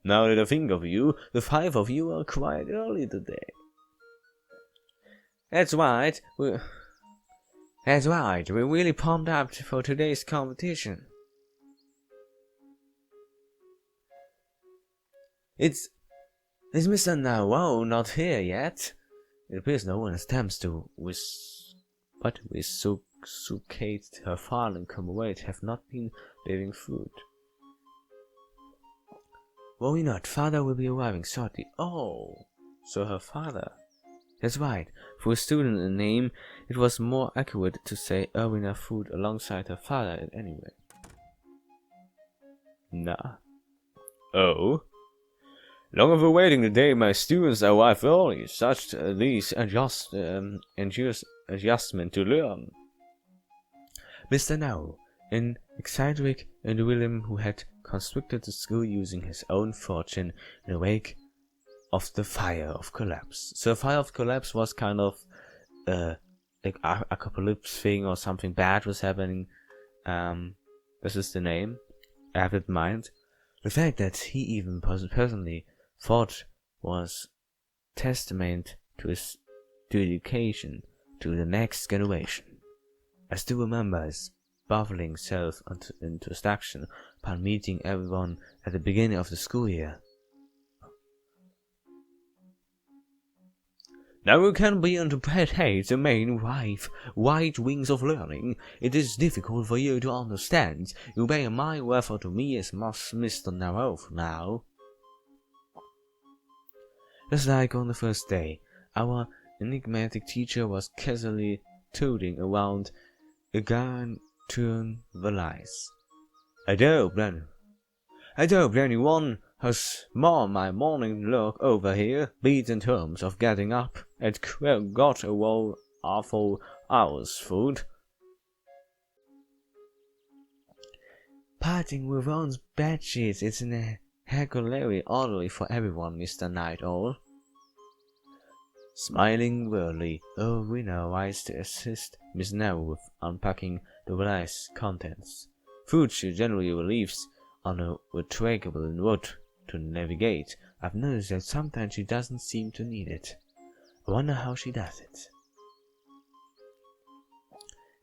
Now that I think of you, the 5 of you are quite early today. That's right. We're really pumped up for today's competition. Is Mr. Narrow not here yet? It appears no one attempts to resuscitate her fallen comrade have not been leaving food. Worry not, father will be arriving shortly. Oh, so her father. That's right. For a student in name, it was more accurate to say Erwina food alongside her father anyway. Nah. Oh? Long awaiting the day my students arrive early, such these adjustment to learn. Mr. Now, an eccentric individual who had constructed the school using his own fortune in the wake of the Fire of Collapse. So Fire of Collapse was kind of like apocalypse thing or something bad was happening. This is the name. I have it in mind. The fact that he even personally thought was testament to his dedication to the next generation. I still remember his baffling self-introduction upon meeting everyone at the beginning of the school year. Now you can begin to penetrate the main wide wings of learning. It is difficult for you to understand. You bear in mind refer to me as Mr. Narrow now. Just like on the first day, our enigmatic teacher was casually tooting around a garden valise. I don't hope anyone has my morning look over here, beat in terms of getting up and got a whole awful hour's food. Parting with one's bedsheets is an hecklery orderly for everyone, Mr. Night Owl. Smiling wearily, Erwina arrives to assist Miss Narrow with unpacking the valise's contents. Food she generally leaves on a retractable wood to navigate. I've noticed that sometimes she doesn't seem to need it. I wonder how she does it.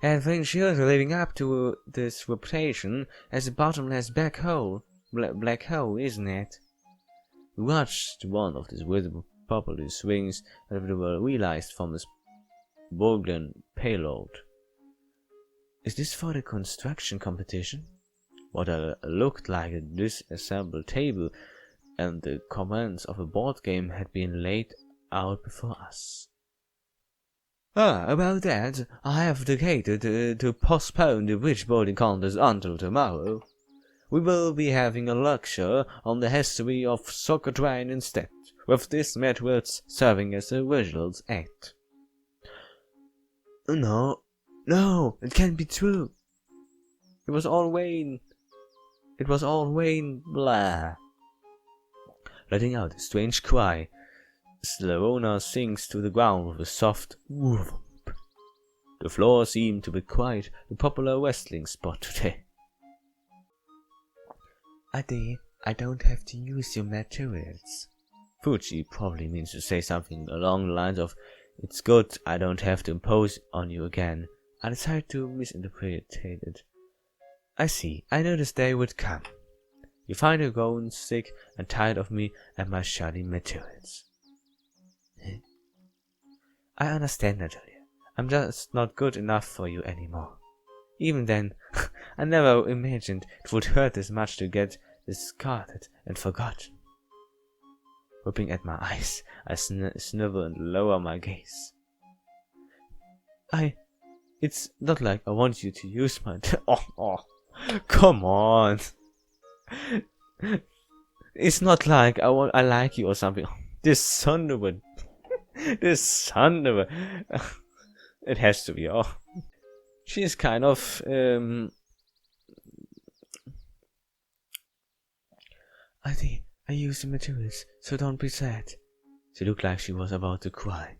I think she's living up to this reputation as a bottomless black hole, isn't it? We watched one of these visible popular swings that were realized from this Borgland payload. Is this for the construction competition? What looked like a disassembled table and the commands of a board game had been laid out before us. About that, I have decided to postpone the witchboarding contest until tomorrow. We will be having a lecture on the history of Socotrine instead, with these methods serving as a visuals act. No, it can't be true. It was all vain, blah. Letting out a strange cry, Slavona sinks to the ground with a soft whoomp. The floor seemed to be quite a popular wrestling spot today. Adi, I don't have to use your materials. Fuji probably means to say something along the lines of, it's good I don't have to impose on you again. I decided to misinterpret it. I see, I knew this day would come. You find her growing sick and tired of me and my shoddy materials. I understand, Natalia. I'm just not good enough for you anymore. Even then, I never imagined it would hurt this much to get discarded and forgotten. Whipping at my eyes, I snivel and lower my gaze. It's not like I want you to use my... come on! It's not like I like you or something. This son of a... It has to be, She's kind of, I use the materials, so don't be sad. She looked like she was about to cry.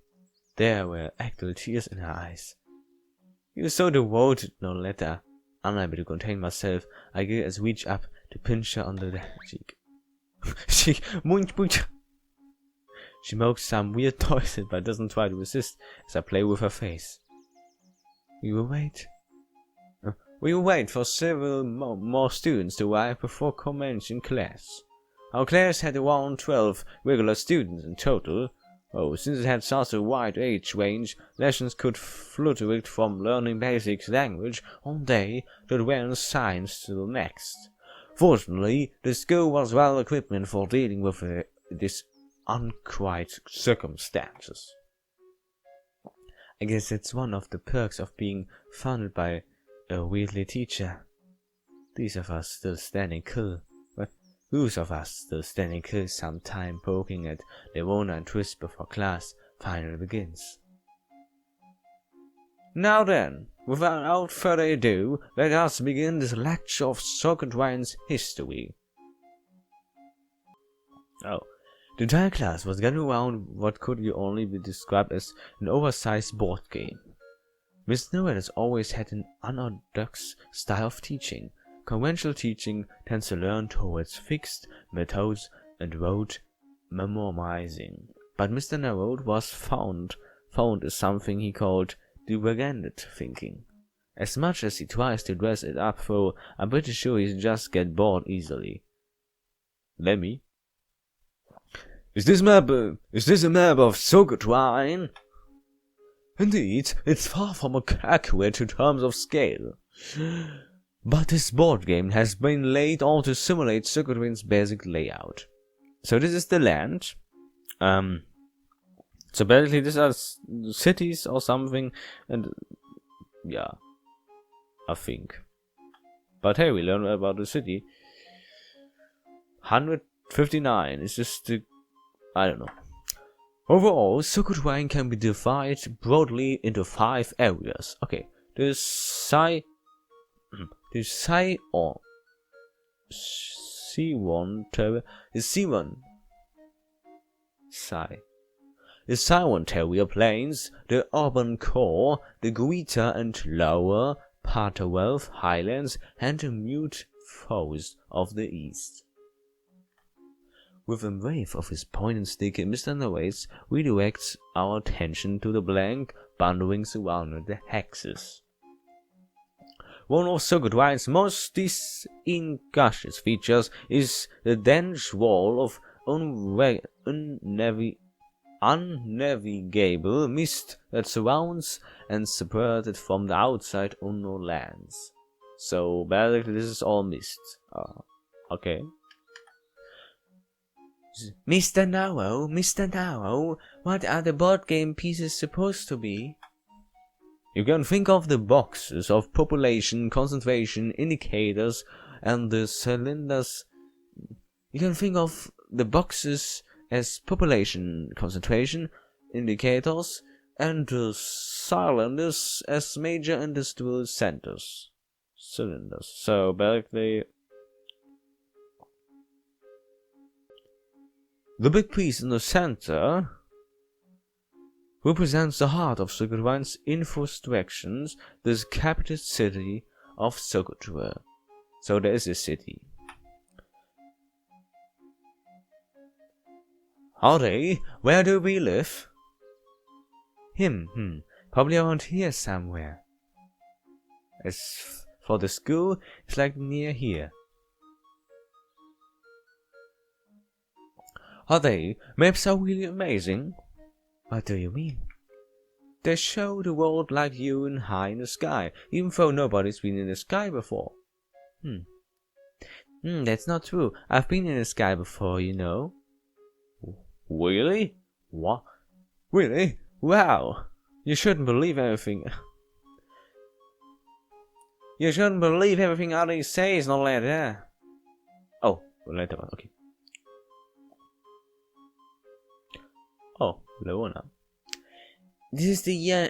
There were actual tears in her eyes. He was so devoted, no letter. Unable to contain myself, I gave a reach up to pinch her on the cheek. She makes some weird noises but doesn't try to resist as I play with her face. We will wait. We will wait for several more students to arrive before commencing class. Our class had around 12 regular students in total. Oh, since it had such a wide age range, lessons could fluctuate from learning basic language one day to advanced science to the next. Fortunately, the school was well equipped for dealing with this unquiet circumstances. I guess it's one of the perks of being funded by a weirly teacher. These of us still standing cool. Who's of us still standing cool some time poking at Levona and Twist before class finally begins? Now then, without further ado, let us begin this lecture of Socotrine's history. Oh, the entire class was gathered around what could only be described as an oversized board game. Miss Noel has always had an unorthodox style of teaching. Conventional teaching tends to learn towards fixed methods and rote memorizing. But Mr. Narrow was found as something he called divergent thinking. As much as he tries to dress it up though, I'm pretty sure he just gets bored easily. Lemmy? Is this a map of Socotrine? Indeed, it's far from accurate in terms of scale. But this board game has been laid on to simulate Socotrine's basic layout. So this is the land. So basically these are cities or something, and yeah, I think. But hey, we learn about the city. 159 is just the, I don't know. Overall, Socotrine can be divided broadly into 5 areas. Okay, there's C1 terrier plains, the urban core, the greater and lower Paterwelf highlands, and the mute forest of the east. With a wave of his pointing stick, Mr. Narrates redirects our attention to the blank boundary surrounding the hexes. One of Socotrine's most distinguished features is the dense wall of unnavigable mist that surrounds and separates it from the outside unknown lands. So basically this is all mist. Okay. Mr. Narrow, what are the board game pieces supposed to be? You can think of the boxes of population concentration indicators and the cylinders. You can think of the boxes as population concentration indicators and the cylinders as major industrial centers. Cylinders. So basically, the big piece in the center represents the heart of Socotrine's infrastructures, the capital city of Socotrine. So there is a city. Howdy, where do we live? Probably around here somewhere. As for the school, it's like near here. Howdy, maps are really amazing. What do you mean? They show the world like you and high in the sky, even though nobody's been in the sky before. That's not true. I've been in the sky before, you know. Really? What? Really? Wow! You shouldn't believe everything. You shouldn't believe everything others say is not like that. Oh, later on, okay. Oh, Leona. This is the year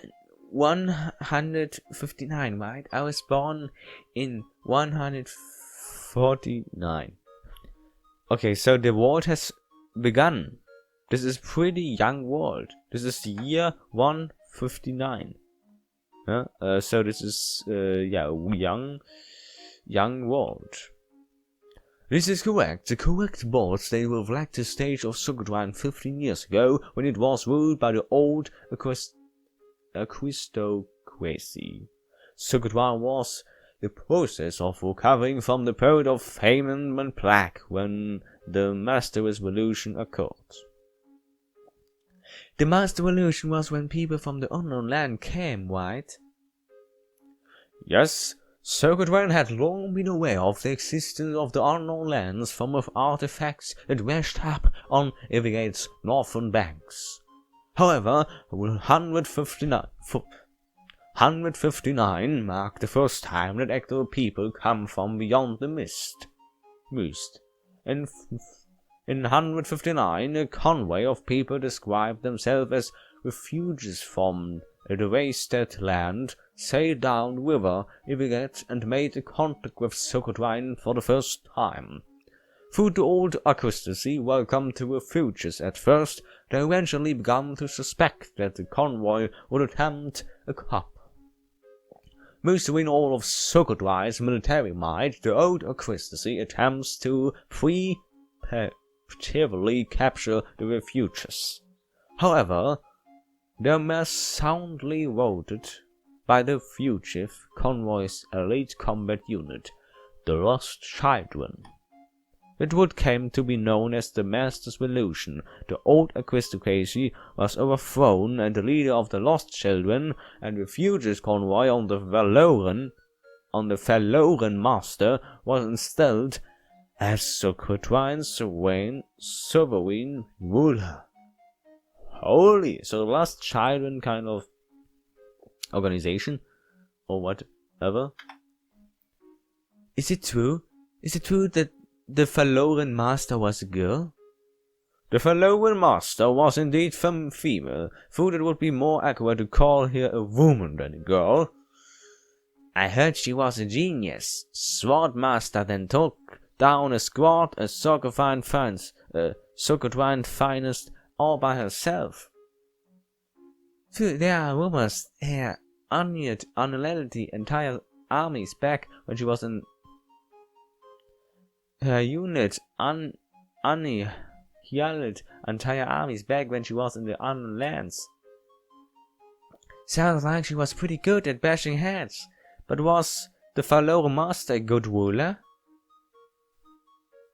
159, right? I was born in 149. Okay, so the world has begun. This is pretty young world. This is the year 159. So this is yeah, young world. This is correct. The correct board state will reflect the stage of Socotrine 15 years ago, when it was ruled by the old aristocracy. Socotrine was the process of recovering from the period of famine and plague when the Master Revolution occurred. The Master Revolution was when people from the unknown land came, right? Yes, Socotrine had long been aware of the existence of the unknown lands from of artifacts that washed up on Ivigate's northern banks. However, 159 marked the first time that actual people come from beyond the mist. In 159, a convoy of people described themselves as refugees from the wasted land, sailed down the river Ivigate and made contact with Socotrine for the first time. Through the old aristocracy welcomed the refugees at first, they eventually began to suspect that the convoy would attempt a coup. Mustering all of Socotrine's military might, the old aristocracy attempts to preemptively capture the refugees. However, they are soundly routed by the fugitive convoy's elite combat unit, the Lost Children. It would come to be known as the Master's Revolution. The old aristocracy was overthrown, and the leader of the Lost Children and the fugitive convoy on the Fallstreak Master was installed as Socotrine's sovereign ruler. Holy, so the Lost Children kind of organization or whatever. Is it true? Is it true that the Fallstreak Master was a girl? The Fallstreak Master was indeed female, though it would be more accurate to call her a woman than a girl. I heard she was a genius. Sword Master then took down a squad of Socotrine finest all by herself. So there are rumors her annihilated the entire armies back when she was in her unit annihilated entire armies back when she was in the unknown lands. Sounds like she was pretty good at bashing heads, but was the Fallstreak Master a good ruler?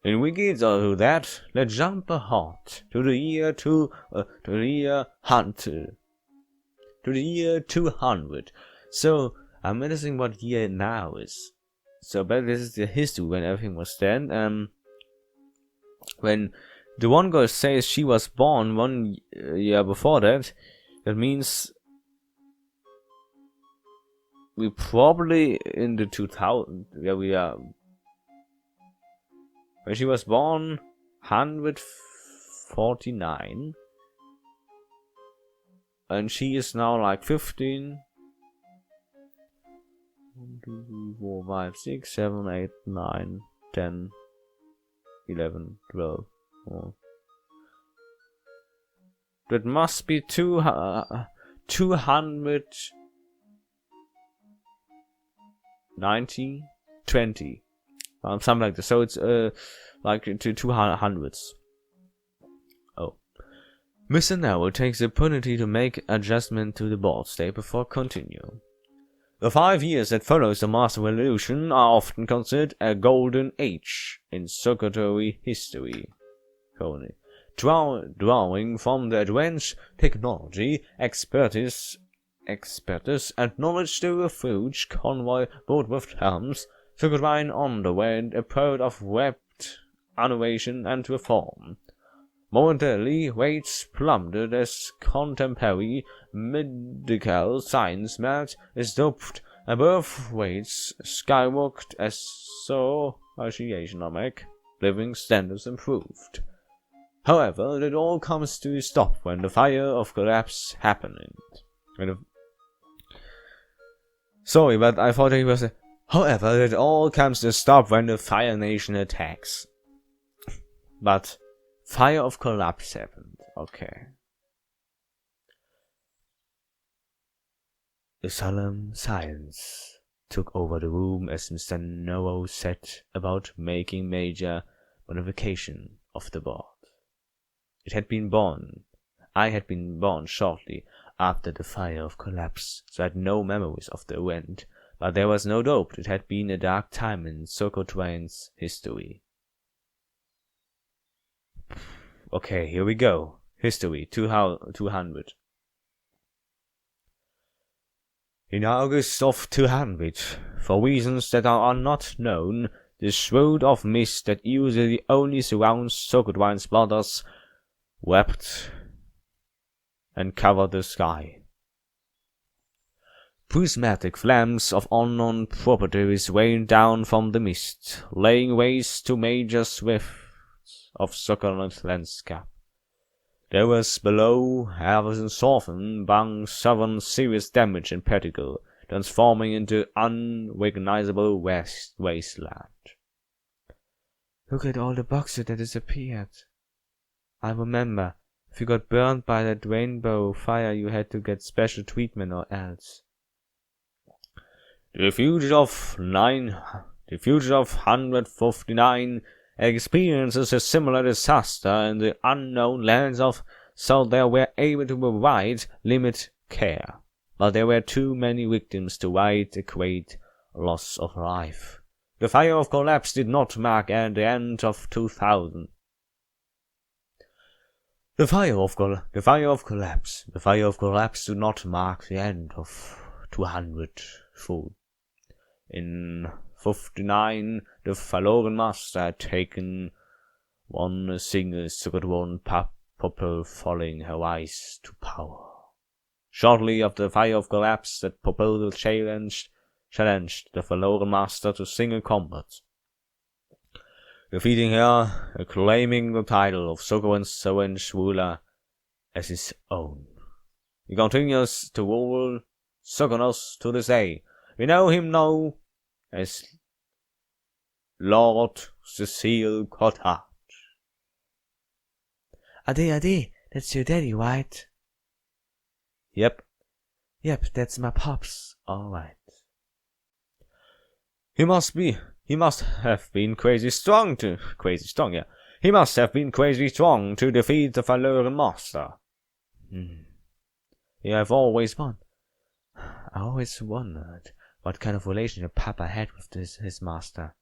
In regards to that, let's jump ahead to the year 200. So I'm noticing what year now is. So, but this is the history when everything was then. When the one girl says she was born 1 year before that, that means we probably in the 2000. Yeah, we are. When she was born, 149, and she is now like 15. 1, 2, 3, 4, 5, 6, 7, 8, 9, 10, 11, 12. Oh. That must be 290, 20. Something like this. So it's like to 200s. Oh. Mr. Nowell takes the opportunity to make adjustment to the board state before continue. The 5 years that follows the Master Revolution are often considered a golden age in Socotrine history. Drawing from the advanced technology, expertise, and knowledge the refuge convoy brought with terms, Socotrine underwent a period of rapid innovation and reform. Momentarily, rates plummeted as contemporary medical science met its doped, and birth rates skyrocketed as socioeconomic living standards improved. However, it all comes to a stop when the fire of collapse happened. Sorry, but I thought it was however, it all comes to a stop when the Fire Nation attacks. But fire of collapse happened. Okay. A solemn silence took over the room as Mr. Noah set about making major modification of the board. I had been born shortly after the fire of collapse, so I had no memories of the event, but there was no doubt it had been a dark time in Socotrine's history. Okay, here we go. History 200. In August of 200, for reasons that are not known, the shroud of mist that usually only surrounds Socotrine's borders wrapped and covered the sky. Prismatic flames of unknown properties rained down from the mist, laying waste to major swaths of succulent landscape. There was below, having softened, bang sudden serious damage and particle, transforming into unrecognizable wasteland. Look at all the boxes that disappeared. I remember, if you got burned by that rainbow fire, you had to get special treatment or else. The future of 159 experiences a similar disaster in the unknown lands of, so they were able to provide limited care, but there were too many victims to write a great loss of life. The fire of collapse did not mark the end of 2000. The fire of collapse did not mark the end of 200 food. In 59, the Falloran Master had taken one single Socotrine Popple, following her rise to power. Shortly after the fire of collapse, that Popple challenged the Falloran Master to single combat, defeating her and claiming the title of Socotrine's sovereign ruler as his own. He continues to rule Soconos to this day. We know him now as Lord Cecil Cottage. Ade, that's your daddy, right? Yep, that's my pops, alright. He must have been crazy strong, He must have been crazy strong to defeat the Falloran Master. You have always won. I always wondered what kind of relationship Papa had with his master.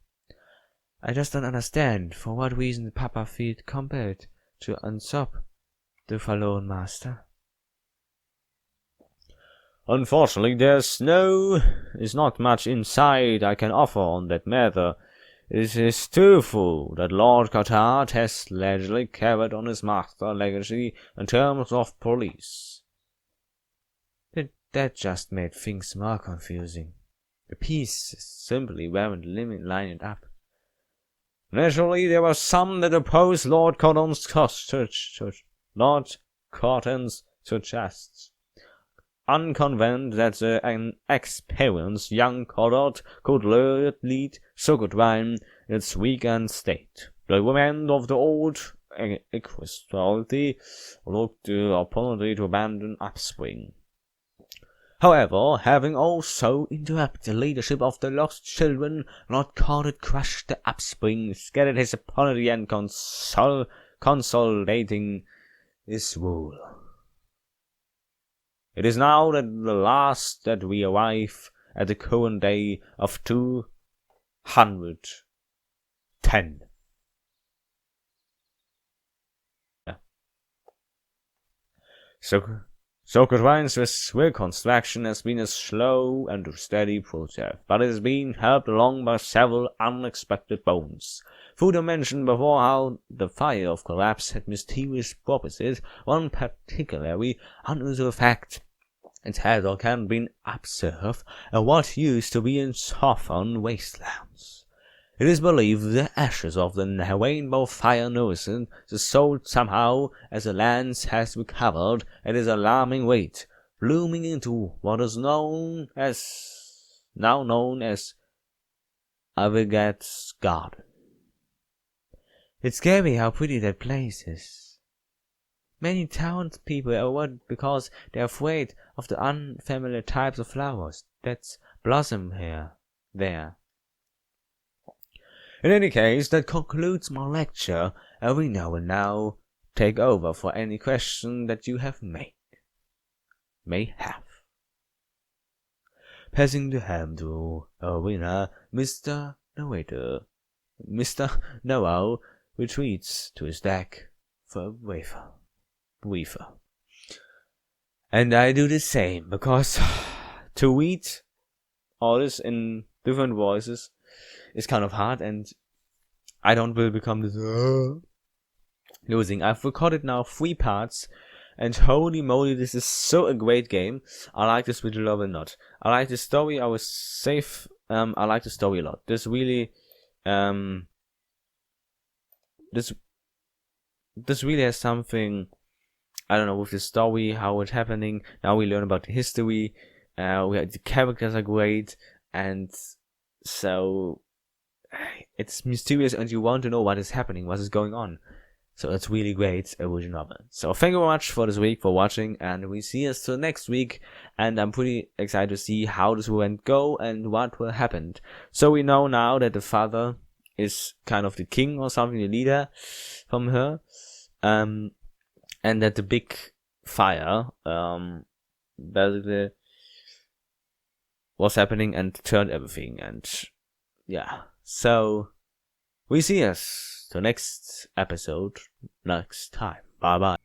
I just don't understand for what reason Papa felt compelled to usurp the Falloran Master. Unfortunately, there's not much insight I can offer on that matter. It is truthful that Lord Cotard has allegedly carried on his master's legacy in terms of police. That just made things more confusing. The pieces simply weren't lined up. Naturally, there were some that opposed Lord Cotton's suggests. Unconvinced that an experienced young Cottard could lead Socotrine in its weakened state. The remnant of the old equestriality looked upon it to abandon Upspring. However, having also interrupted the leadership of the lost children, Lord Cotard crushed the Upspring, scattered his opponent and consolidating his rule. It is now the last that we arrive at the current day of 210. Socotrine's reconstruction has been a slow and steady process, but it has been helped along by several unexpected boons. Fudo mentioned before how the fire of collapse had mysterious properties. One particularly unusual fact it had or can been observed in what used to be in southern wastelands. It is believed the ashes of the rainbow fire nourished the soul somehow, as the land has recovered at its alarming rate, blooming into what is now known as Avigat's Garden. It's scary how pretty that place is. Many townspeople avoid because they're afraid of the unfamiliar types of flowers. That's blossom there. In any case, that concludes my lecture, and Arena will now take over for any question that you may have. Passing the helm to Arena, Mr. Narrator. Mr. Noel retreats to his deck for a wafer. And I do the same, because to read all this in different voices is kind of hard, and I don't will become this losing. I've recorded now 3 parts, and holy moly, this is so a great game. I like this with love and not. I like the story. I was safe. I like the story a lot. This really, this really has something. I don't know, with the story, how it's happening. Now we learn about the history. The characters are great, and so it's mysterious, and you want to know what is happening, what is going on. So it's really great, a visual novel. So thank you very much for this week, for watching, and we see us till next week. And I'm pretty excited to see how this will go and what will happen. So we know now that the father is kind of the king or something, the leader from her, and that the big fire basically was happening and turned everything. And yeah, so we see us till next episode next time. Bye bye.